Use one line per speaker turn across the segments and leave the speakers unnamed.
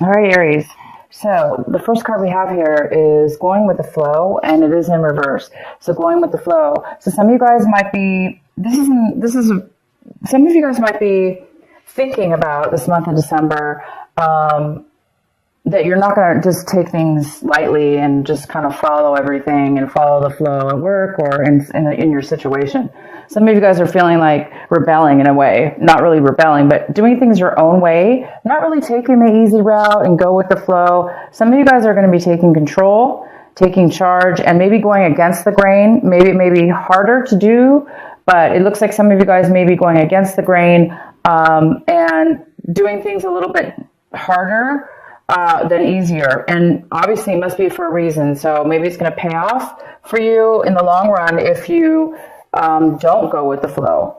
All right, Aries. So the first card we have here is going with the flow, and it is in reverse. So going with the flow. So some of you guys might be, some of you guys might be thinking about this month of December, that you're not going to just take things lightly and just kind of follow everything and follow the flow at work or in your situation. Some of you guys are feeling like rebelling in a way, not really rebelling, but doing things your own way, not really taking the easy route and go with the flow. Some of you guys are going to be taking control, taking charge, and maybe going against the grain. Maybe it may be harder to do, but it looks like some of you guys may be going against the grain and doing things a little bit harder than easier. And obviously it must be for a reason. So maybe it's going to pay off for you in the long run if you don't go with the flow.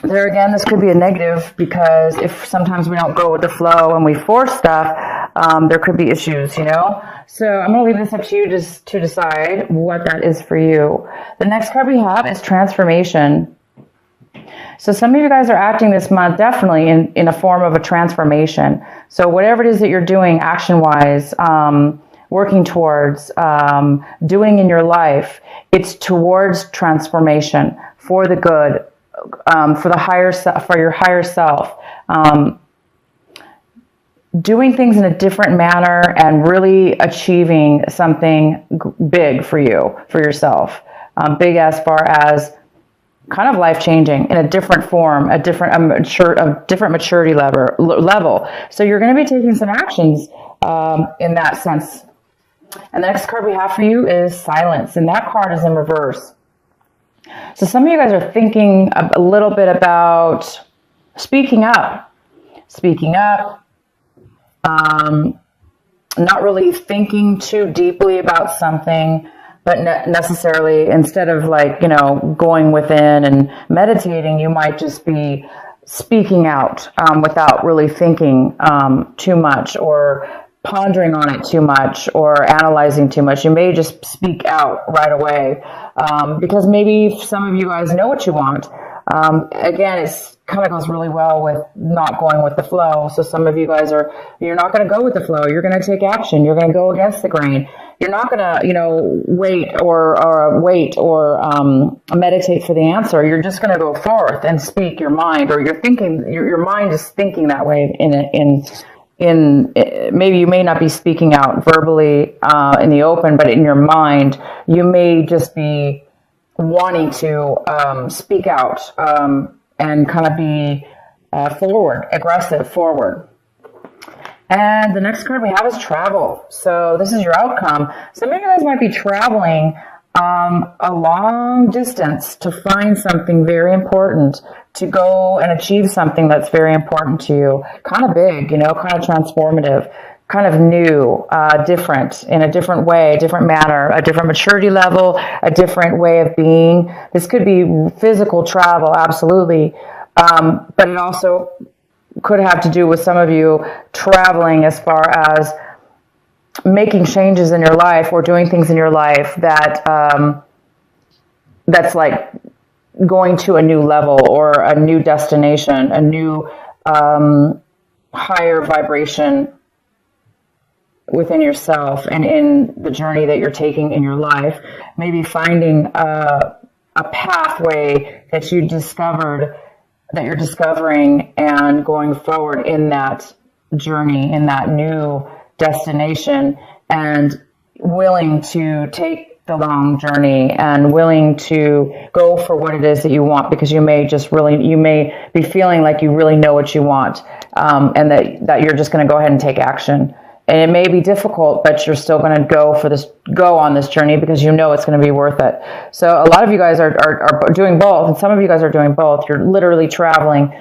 There again, this could be a negative because if sometimes we don't go with the flow and we force stuff, there could be issues, you know? So I'm going to leave this up to you just to decide what that is for you. The next card we have is transformation. So some of you guys are acting this month definitely in a form of a transformation. So whatever it is that you're doing action-wise, working towards, doing in your life, it's towards transformation for the good, for the higher for your higher self. Doing things in a different manner and really achieving something big for you, for yourself. Big as far as kind of life-changing in a different form, a different maturity level. So you're going to be taking some actions in that sense. And the next card we have for you is silence, and that card is in reverse. So some of you guys are thinking a little bit about speaking up, not really thinking too deeply about something, but necessarily instead of going within and meditating, you might just be speaking out without really thinking too much or pondering on it too much or analyzing too much. You may just speak out right away because maybe some of you guys know what you want. Again, it's kind of goes really well with not going with the flow. So some of you guys you're not going to go with the flow. You're going to take action. You're going to go against the grain. You're not going to, wait or meditate for the answer. You're just going to go forth and speak your mind, or you're thinking, your mind is thinking that way maybe you may not be speaking out verbally in the open, but in your mind, you may just be wanting to speak out and kind of be aggressive forward. And the next card we have is travel. So this is your outcome. Some of you guys might be traveling a long distance to find something very important, to go and achieve something that's very important to you. Kind of big, kind of transformative, kind of new, different, in a different way, different manner, a different maturity level, a different way of being. This could be physical travel, absolutely. But it also could have to do with some of you traveling as far as making changes in your life or doing things in your life that's like going to a new level or a new destination, a new higher vibration within yourself and in the journey that you're taking in your life. Maybe finding a pathway that you're discovering and going forward in that journey, in that new destination, and willing to take the long journey and willing to go for what it is that you want, because you may be feeling like you really know what you want, and that you're just going to go ahead and take action. And it may be difficult, but you're still going to go on this journey because you know it's going to be worth it. So a lot of you guys are doing both, and some of you guys are doing both. You're literally traveling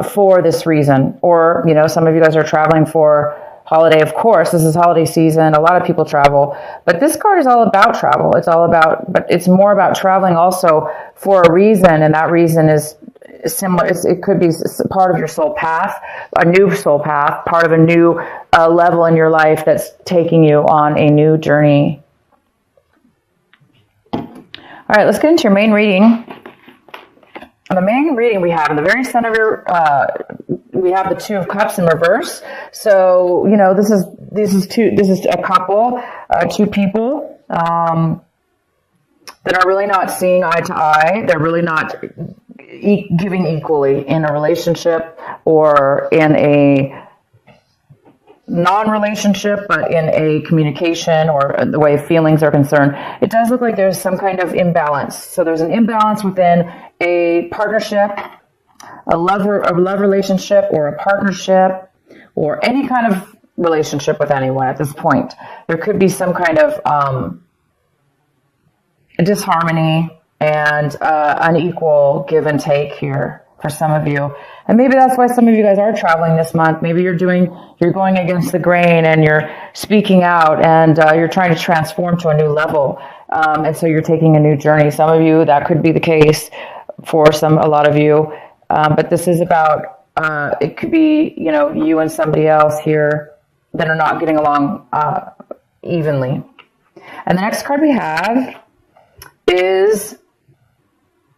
for this reason, or some of you guys are traveling for holiday. Of course, this is holiday season. A lot of people travel, but this card is all about travel. But it's more about traveling also for a reason, and that reason is similar. It could be part of your soul path, a new soul path, part of a new level in your life that's taking you on a new journey. All right, let's get into your main reading. the main reading we have in the very center of your, we have the Two of Cups in reverse. So, you know, this is a couple, two people, that are really not seeing eye to eye. They're really not giving equally in a relationship or in a non-relationship, but in a communication or the way feelings are concerned. It does look like there's some kind of imbalance. So there's an imbalance within a partnership, a love relationship, or a partnership, or any kind of relationship with anyone at this point. There could be some kind of disharmony and unequal give and take here for some of you. And maybe that's why some of you guys are traveling this month. Maybe you're going against the grain and you're speaking out and you're trying to transform to a new level. And so you're taking a new journey. Some of you, that could be the case for a lot of you. But this is about, it could be, you know, you and somebody else here that are not getting along evenly. And the next card we have is,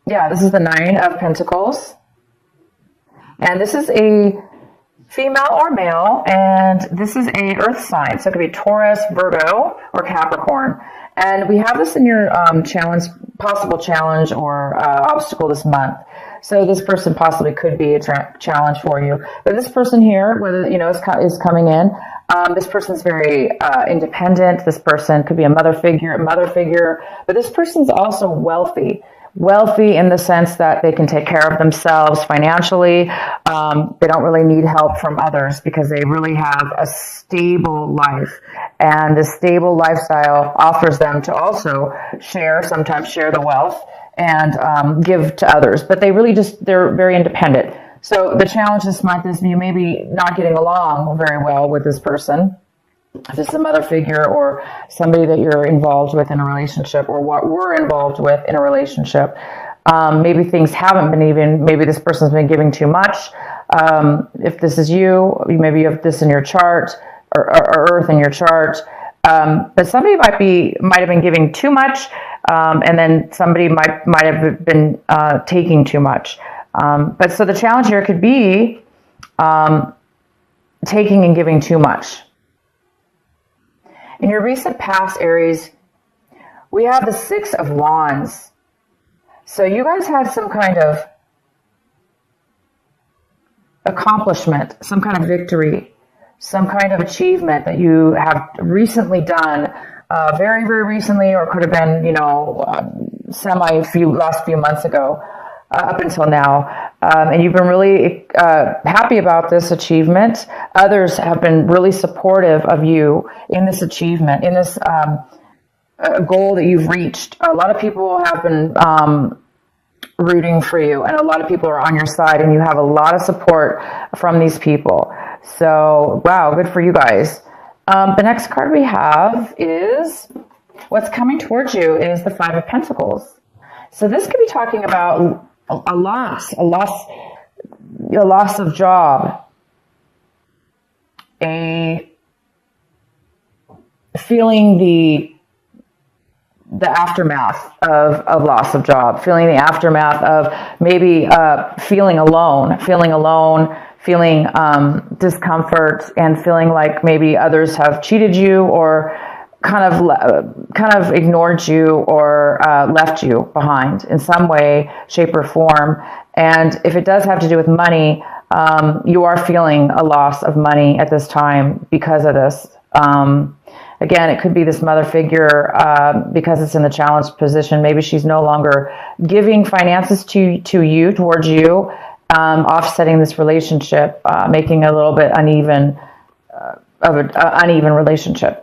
this is the Nine of Pentacles. And this is a female or male, and this is a earth sign. So it could be Taurus, Virgo, or Capricorn. And we have this in your possible challenge or obstacle this month. So this person possibly could be a challenge for you. But this person here, whether, you know, is coming in, this person's very independent. This person could be a mother figure, but this person's also wealthy in the sense that they can take care of themselves financially. They don't really need help from others because they really have a stable life. And this stable lifestyle offers them to also sometimes share the wealth and give to others. But they're very independent. So the challenge this month is you may be not getting along very well with this person. If this is a mother figure or somebody that you're involved with in a relationship or what we're involved with in a relationship, maybe things haven't been even, maybe this person's been giving too much. If this is you, maybe you have this in your chart or earth in your chart. But somebody might have been giving too much, and then somebody might have been taking too much. But so the challenge here could be taking and giving too much. In your recent past, Aries, we have the Six of Wands. So you guys had some kind of accomplishment, some kind of victory, some kind of achievement that you have recently done, very, very recently, or could have been, you know, last few months ago, up until now. And you've been really happy about this achievement. Others have been really supportive of you in this achievement, in this goal that you've reached. A lot of people have been rooting for you, and a lot of people are on your side, and you have a lot of support from these people. So, wow, good for you guys. The next card we have is, what's coming towards you is the Five of Pentacles. So this could be talking about a loss of job, feeling the aftermath of loss of job, feeling the aftermath of maybe feeling alone, feeling discomfort, and feeling like maybe others have cheated you or kind of ignored you or left you behind in some way, shape, or form. And if it does have to do with money, you are feeling a loss of money at this time because of this. Again, it could be this mother figure because it's in the challenged position. Maybe she's no longer giving finances towards you, offsetting this relationship, making a little bit uneven of an uneven relationship.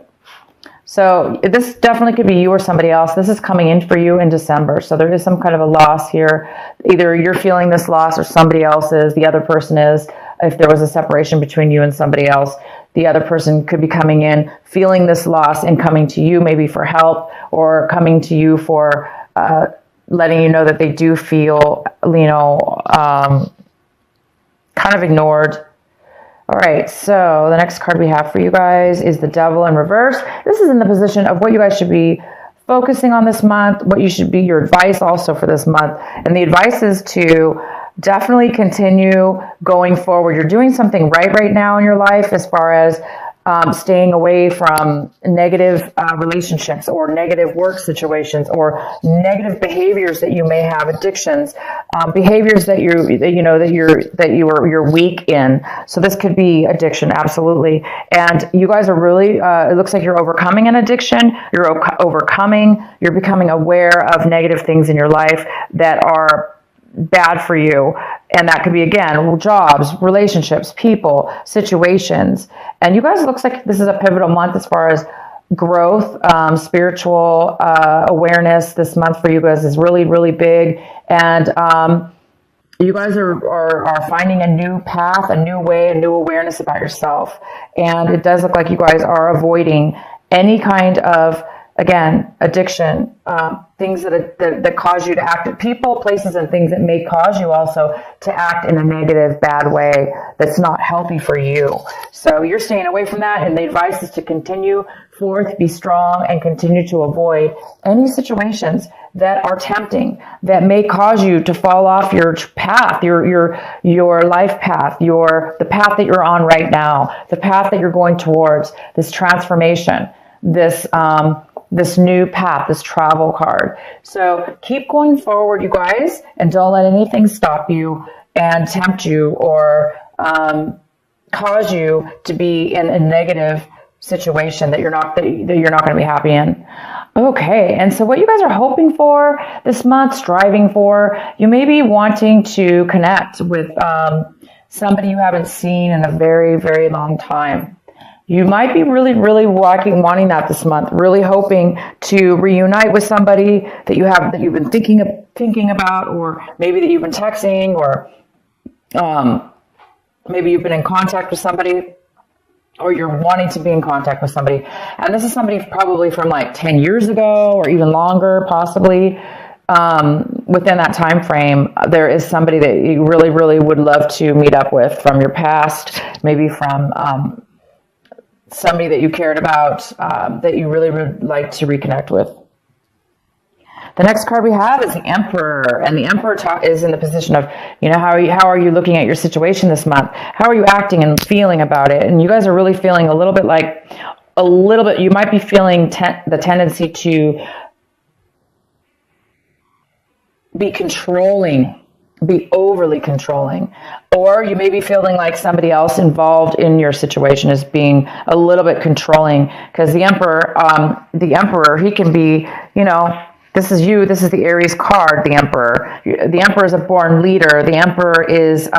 So this definitely could be you or somebody else. This is coming in for you in December. So there is some kind of a loss here. Either you're feeling this loss or somebody else is, the other person is. If there was a separation between you and somebody else, the other person could be coming in, feeling this loss and coming to you maybe for help or coming to you for letting you know that they do feel, kind of ignored. All right, so the next card we have for you guys is the Devil in reverse. This is in the position of what you guys should be focusing on this month, what you should be, your advice also for this month. And the advice is to definitely continue going forward. You're doing something right now in your life as far as staying away from negative relationships or negative work situations or negative behaviors that you may have, addictions, behaviors that you're weak in. So this could be addiction, absolutely. And you guys are really, it looks like you're overcoming an addiction. You're becoming aware of negative things in your life that are bad for you. And that could be, again, jobs, relationships, people, situations. And you guys, it looks like this is a pivotal month as far as growth, spiritual awareness. This month for you guys is really, really big. And you guys are finding a new path, a new way, a new awareness about yourself. And it does look like you guys are avoiding any kind of, again, addiction, things that cause you to act, people, places, and things that may cause you also to act in a negative, bad way that's not healthy for you. So you're staying away from that, and the advice is to continue forth, be strong, and continue to avoid any situations that are tempting, that may cause you to fall off your path, your life path, the path that you're on right now, the path that you're going towards, this transformation, this new path, this travel card. So keep going forward, you guys, and don't let anything stop you and tempt you or cause you to be in a negative situation that you're not going to be happy in. Okay, and so what you guys are hoping for this month, striving for, you may be wanting to connect with somebody you haven't seen in a very, very long time. You might be really, really wanting that this month, really hoping to reunite with somebody that you've been thinking about, or maybe that you've been texting, or maybe you've been in contact with somebody, or you're wanting to be in contact with somebody. And this is somebody probably from like 10 years ago, or even longer, possibly. Within that time frame, there is somebody that you really, really would love to meet up with from your past, maybe from somebody that you cared about, that you really would like to reconnect with. The next card we have is the Emperor, and the Emperor is in the position of, how are you looking at your situation this month? How are you acting and feeling about it? And you guys are really feeling you might be feeling the tendency to be controlling, be overly controlling, or you may be feeling like somebody else involved in your situation is being a little bit controlling, because the Emperor, he can be, this is you, this is the Aries card, the Emperor. The Emperor is a born leader. The Emperor is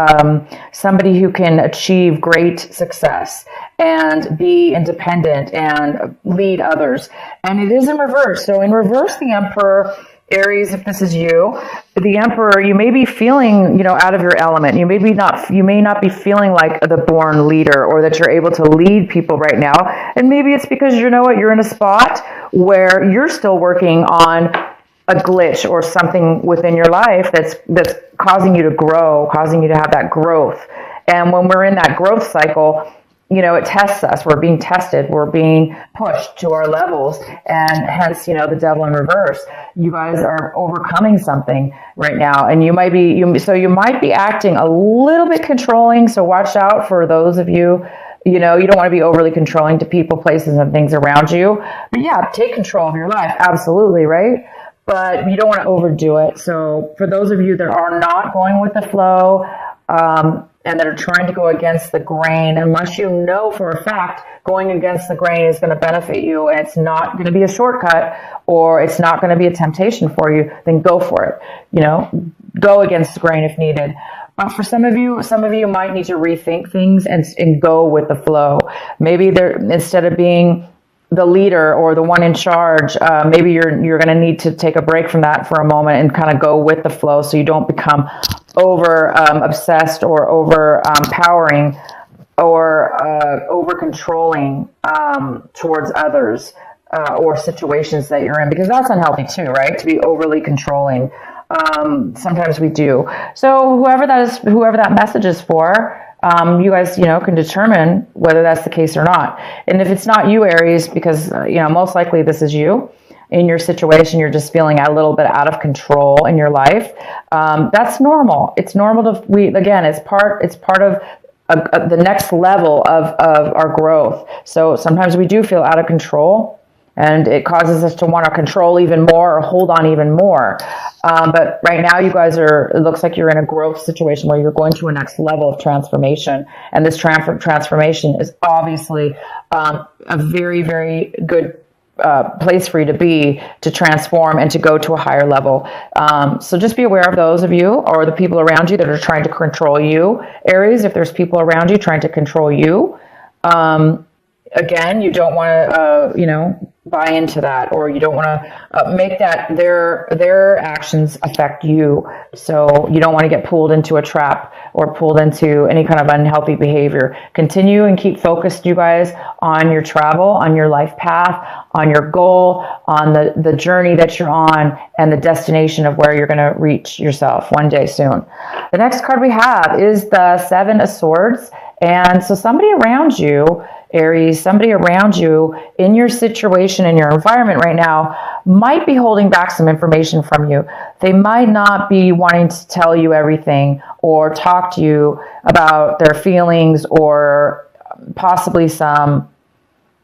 somebody who can achieve great success and be independent and lead others. And it is in reverse. So in reverse, the Emperor, Aries, if this is you, the Emperor, you may be feeling, out of your element. You may not be feeling like the born leader, or that you're able to lead people right now. And maybe it's because you're in a spot where you're still working on a glitch or something within your life that's causing you to grow, causing you to have that growth. And when we're in that growth cycle, it tests us. We're being tested. We're being pushed to our levels, and hence, the devil in reverse. You guys are overcoming something right now, and you might be acting a little bit controlling. So watch out for those of you. You don't want to be overly controlling to people, places, and things around you. But yeah, take control of your life. Absolutely, right? But you don't want to overdo it. So for those of you that are not going with the flow, and that are trying to go against the grain, unless you know for a fact going against the grain is going to benefit you, and it's not going to be a shortcut, or it's not going to be a temptation for you, then go for it. Go against the grain if needed. But for some of you might need to rethink things and go with the flow. Maybe instead of being the leader or the one in charge, maybe you're going to need to take a break from that for a moment and kind of go with the flow, so you don't become over obsessed or over powering or over controlling towards others or situations that you're in, because that's unhealthy too, right? To be overly controlling. Sometimes we do. So whoever that message is for, you guys, can determine whether that's the case or not. And if it's not you, Aries, because, most likely this is you, in your situation, you're just feeling a little bit out of control in your life. That's normal. It's normal again, it's part of the next level of our growth. So sometimes we do feel out of control, and it causes us to want to control even more or hold on even more. But right now you guys it looks like you're in a growth situation where you're going to a next level of transformation. And this transformation is obviously a very, very good place for you to be, to transform and to go to a higher level. So just be aware of those of you or the people around you that are trying to control you. Aries, if there's people around you trying to control you, again, you don't want to, buy into that, or you don't want to make that their actions affect you. So you don't want to get pulled into a trap or pulled into any kind of unhealthy behavior. Continue and keep focused, you guys, on your travel, on your life path, on your goal, on the journey that you're on, and the destination of where you're going to reach yourself one day soon. The next card we have is the Seven of Swords. And so somebody around you, Aries, somebody around you in your situation, in your environment right now, might be holding back some information from you. They might not be wanting to tell you everything or talk to you about their feelings or possibly some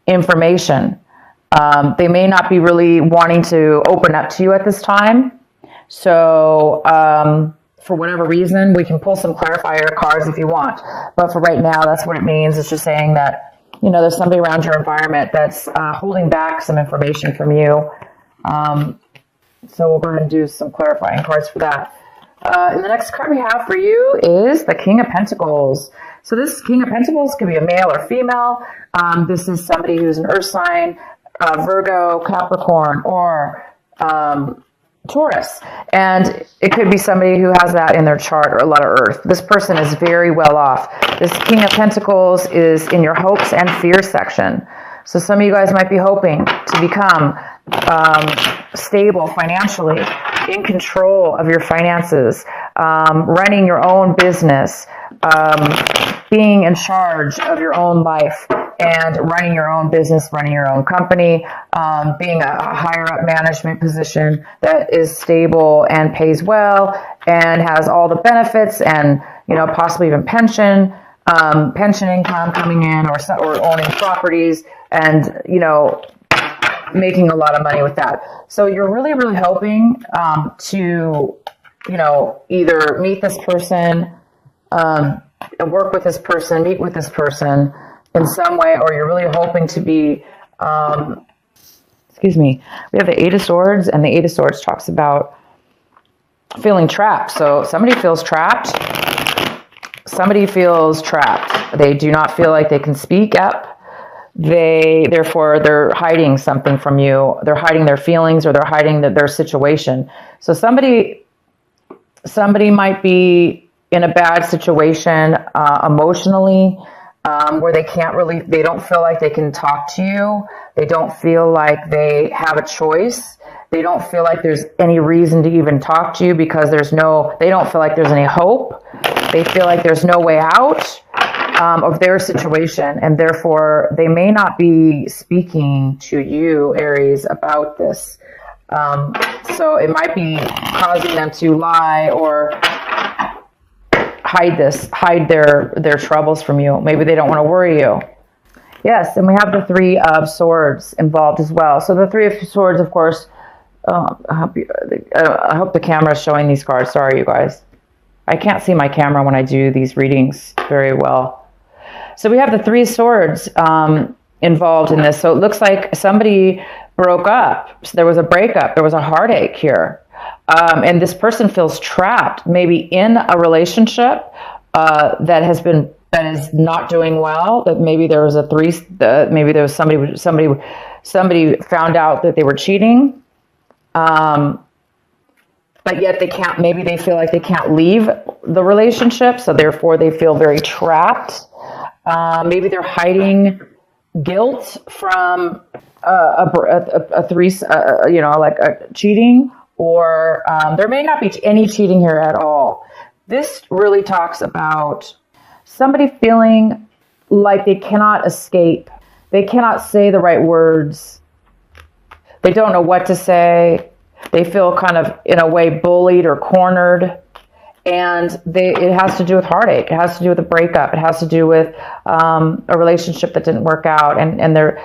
information. They may not be really wanting to open up to you at this time. So, for whatever reason, we can pull some clarifier cards if you want. But for right now, that's what it means. It's just saying that, there's somebody around your environment that's holding back some information from you. So we'll go ahead and do some clarifying cards for that. And the next card we have for you is the King of Pentacles. So this King of Pentacles could be a male or female. This is somebody who's an earth sign, Virgo, Capricorn, or Taurus. And it could be somebody who has that in their chart, or a lot of earth. This person is very well off. This King of Pentacles is in your hopes and fears section. So some of you guys might be hoping to become stable financially, in control of your finances, running your own business, being in charge of your own life, and running your own business, running your own company, being a higher up management position that is stable and pays well and has all the benefits and, possibly even pension income coming in, or owning properties and, making a lot of money with that. So you're really, really hoping to, either meet this person, work with this person, meet with this person in some way, or you're really hoping to be, we have the Eight of Swords, and the Eight of Swords talks about feeling trapped. So somebody feels trapped. They do not feel like they can speak up. Therefore, they're hiding something from you. They're hiding their feelings, or they're hiding their situation. So somebody might be in a bad situation emotionally, where they don't feel like they can talk to you. They don't feel like they have a choice. They don't feel like there's any reason to even talk to you because they don't feel like there's any hope. They feel like there's no way out of their situation, and therefore they may not be speaking to you, Aries, about this. So it might be causing them to lie or hide their troubles from you. Maybe they don't want to worry you. Yes, and we have the Three of Swords involved as well. So the Three of Swords, of course, I hope the camera is showing these cards. Sorry, you guys. I can't see my camera when I do these readings very well. So we have the Three of Swords involved in this. So it looks like somebody broke up. So there was a breakup. There was a heartache here. And this person feels trapped, maybe in a relationship that is not doing well. That maybe there was maybe there was somebody found out that they were cheating, but yet maybe they feel like they can't leave the relationship, so therefore they feel very trapped. Maybe they're hiding guilt from cheating. Or there may not be any cheating here at all. This really talks about somebody feeling like they cannot escape. They cannot say the right words. They don't know what to say. They feel kind of, in a way, bullied or cornered. And it has to do with heartache. It has to do with a breakup. It has to do with a relationship that didn't work out.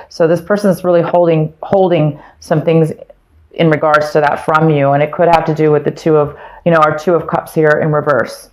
So this person is really holding some things in regards to that from you. And it could have to do with the our Two of Cups here in reverse.